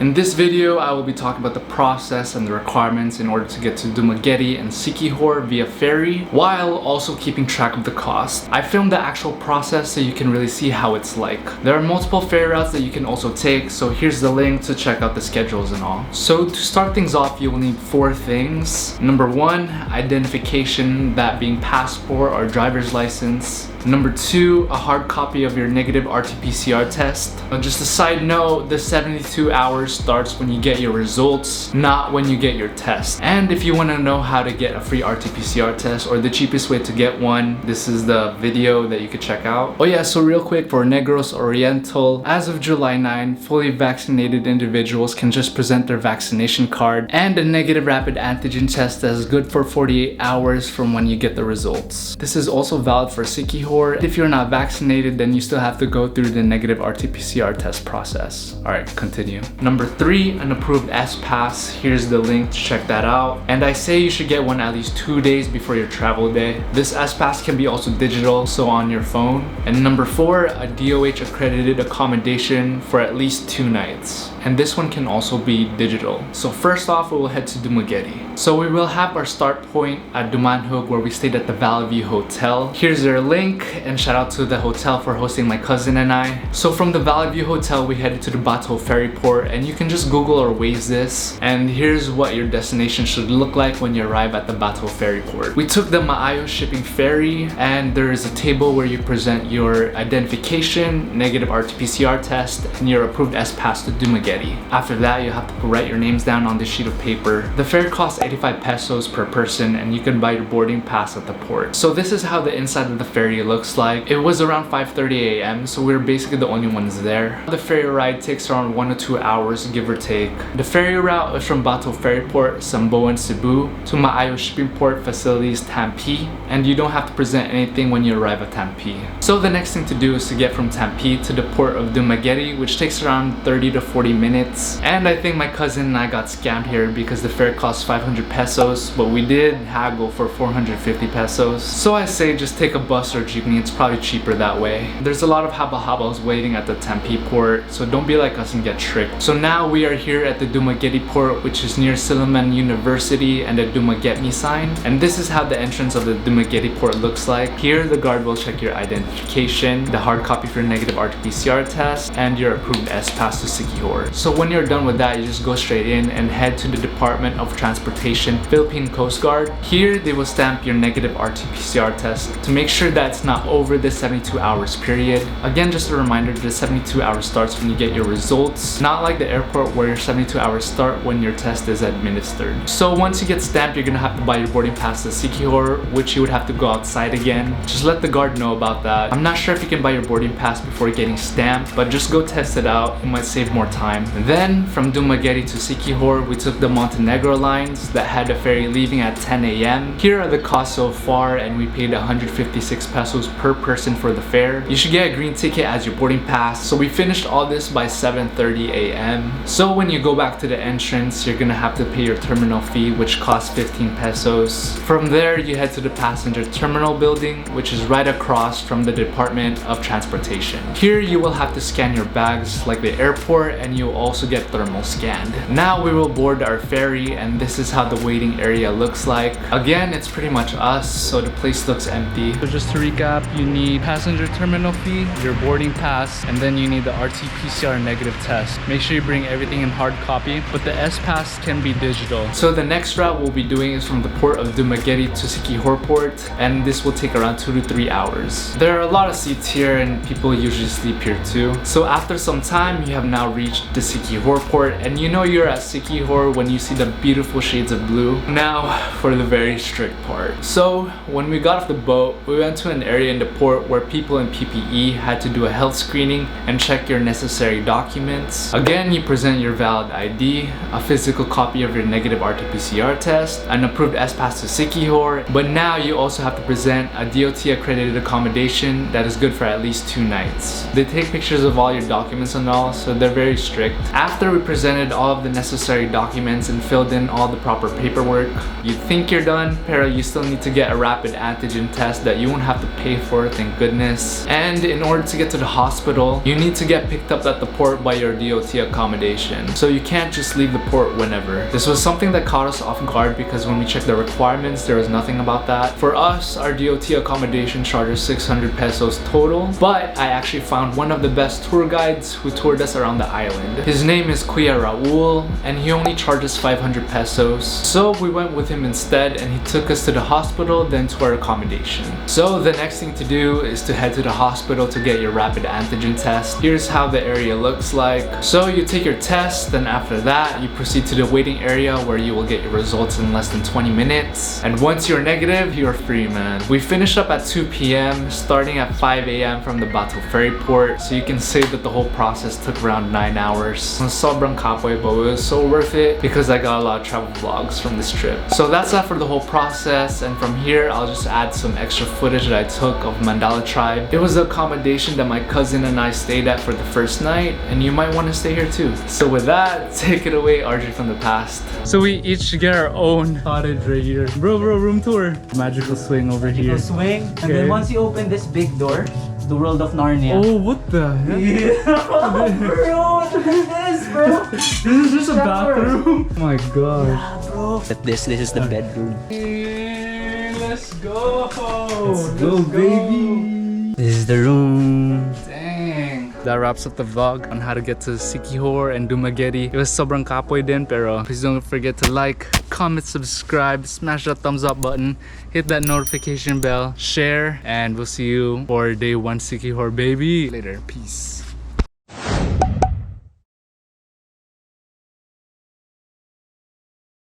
In this video, I will be talking about the process and the requirements in order to get to Dumaguete and Siquijor via ferry, while also keeping track of the cost. I filmed the actual process so you can really see how it's like. There are multiple ferry routes that you can also take, so here's the link to check out the schedules and all. So to start things off, you will need 4 things. Number 1, identification, that being passport or driver's license. Number 2, a hard copy of your negative rt-pcr test. Just a side note, the 72 hours starts when you get your results, not when you get your test. And if you want to know how to get a free rt-pcr test or the cheapest way to get one, this is the video that you could check out. Oh yeah, so real quick for Negros Oriental, as of July 9, fully vaccinated individuals can just present their vaccination card and a negative rapid antigen test that is good for 48 hours from when you get the results. This is also valid for Siquijor. If you're not vaccinated, then you still have to go through the negative rt-pcr test process. Alright, continue. Number 3, an approved S-Pass. Here's the link to check that out. And I say you should get one at least 2 days before your travel day. This S-Pass can be also digital, so on your phone. And number 4, a DOH accredited accommodation for at least 2 nights. And this one can also be digital. So first off, we will head to Dumaguete. So we will have our start point at Dumaguete, where we stayed at the Valley View Hotel. Here's their link, and shout out to the hotel for hosting my cousin and I. So from the Valley View Hotel, we headed to the Dumaguete Ferry Port, and you can just Google or Waze this. And here's what your destination should look like when you arrive at the Dumaguete Ferry Port. We took the Maayo shipping ferry, and there is a table where you present your identification, negative rt-pcr test, and your approved S-Pass to Dumaguete. After that, you have to write your names down on this sheet of paper. The fare costs 85 pesos per person, and you can buy your boarding pass at the port. So this is how the inside of the ferry looks like. It was around 5:30 a.m. so we were basically the only ones there. The ferry ride takes around 1 to 2 hours, give or take. The ferry route is from Dumaguete Ferry Port, Samboan, Cebu to Maayo Shipping Port Facilities, Tampi, and you don't have to present anything when you arrive at Tampi. So the next thing to do is to get from Tampi to the port of Dumaguete, which takes around 30 to 40 minutes. And I think my cousin and I got scammed here because the fare costs 500 pesos, but we did haggle for 450 pesos. So I say just take a bus or jeepney, it's probably cheaper that way. There's a lot of haba-habas waiting at the Tampi port, so don't be like us and get tricked. So now we are here at the Dumaguete Port, which is near Silliman University and the Dumaguete sign. And this is how the entrance of the Dumaguete Port looks like. Here the guard will check your identification, the hard copy for your negative rt-pcr test, and your approved S-Pass to Siquijor. So when you're done with that, you just go straight in and head to the Department of Transportation, Philippine Coast Guard. Here they will stamp your negative rt-pcr test to make sure that it's not over the 72 hours period. Again, just a reminder, the 72 hours starts when you get your results, not like the airport where your 72 hours start when your test is administered. So once you get stamped, you're gonna have to buy your boarding pass to Siquijor, which you would have to go outside again. Just let the guard know about that. I'm not sure if you can buy your boarding pass before getting stamped, but just go test it out. It might save more time. Then from Dumaguete to Siquijor, we took the Montenegro lines that had a ferry leaving at 10 a.m. Here are the costs so far, and we paid 156 pesos per person for the fare. You should get a green ticket as your boarding pass. So we finished all this by 7:30 a.m. So when you go back to the entrance, you're gonna have to pay your terminal fee, which costs 15 pesos. From there, you head to the passenger terminal building, which is right across from the Department of Transportation. Here you will have to scan your bags like the airport, and you'll also get thermal scanned. Now we will board our ferry, and this is how the waiting area looks like. Again, it's pretty much us, so the place looks empty. So just to recap, you need passenger terminal fee, your boarding pass, and then you need the rt-pcr negative test. Make sure you bring everything in hard copy, but the S-Pass can be digital. So the next route we'll be doing is from the port of Dumaguete to Siquijor Port, and this will take around 2 to 3 hours. There are a lot of seats here, and people usually sleep here too. So after some time, you have now reached the Siquijor Port, and you know you're at Siquijor when you see the beautiful shades of blue. Now for the very strict part. So when we got off the boat, we went to an area in the port where people in PPE had to do a health screening and check your necessary documents. Again, you present your valid ID, a physical copy of your negative rt-pcr test, an approved S-Pass to Siquijor, but now you also have to present a DOT accredited accommodation that is good for at least 2 nights. They take pictures of all your documents and all, so they're very strict. After we presented all of the necessary documents and filled in all the proper paperwork, you think you're done, pero you still need to get a rapid antigen test that you won't have to pay for it, thank goodness. And in order to get to the hospital, you need to get picked up at the port by your DOT accommodation. So you can't just leave the port whenever. This was something that caught us off guard because when we checked the requirements, there was nothing about that. For us, our DOT accommodation charges 600 pesos total, but I actually found one of the best tour guides who toured us around the island. His name is Kuya Raul, and he only charges 500 pesos. So we went with him instead, and he took us to the hospital, then to our accommodation. So the next thing to do is to head to the hospital to get your rapid antigen test. Here's how the area looks like. So you take your test, then after that, you proceed to the waiting area where you will get your results in less than 20 minutes. And once you're negative, you're free, man. We finished up at 2 p.m. starting at 5 a.m. from the Bato Ferry Port. So you can say that the whole process took around 9 hours. Sobrang kapoy, but it was so worth it because I got a lot of travel vlogs from this trip. So that's that for the whole process, and from here I'll just add some extra footage that I took of Mandala Tribe. It was the accommodation that my cousin and I stayed at for the first night, and you might want to stay here too. So with that, take it away, RJ from the past. So we each get our own cottage right here. Bro, room tour. Magical swing over here. Magical swing, and then once you open this big door, the world of Narnia. Oh, what the heck? Yeah. Bro, look at this, bro. This is just a bathroom. Oh my gosh. Yeah, bro. But this is the bedroom. Hey, let's go. Let's go, baby. This is the room. Dang. That wraps up the vlog on how to get to Siquijor and Dumaguete. It was sobrang kapoy din, pero please don't forget to like, comment, subscribe, smash that thumbs up button, hit that notification bell, share, and we'll see you for day 1 Siquijor, baby. Later, peace.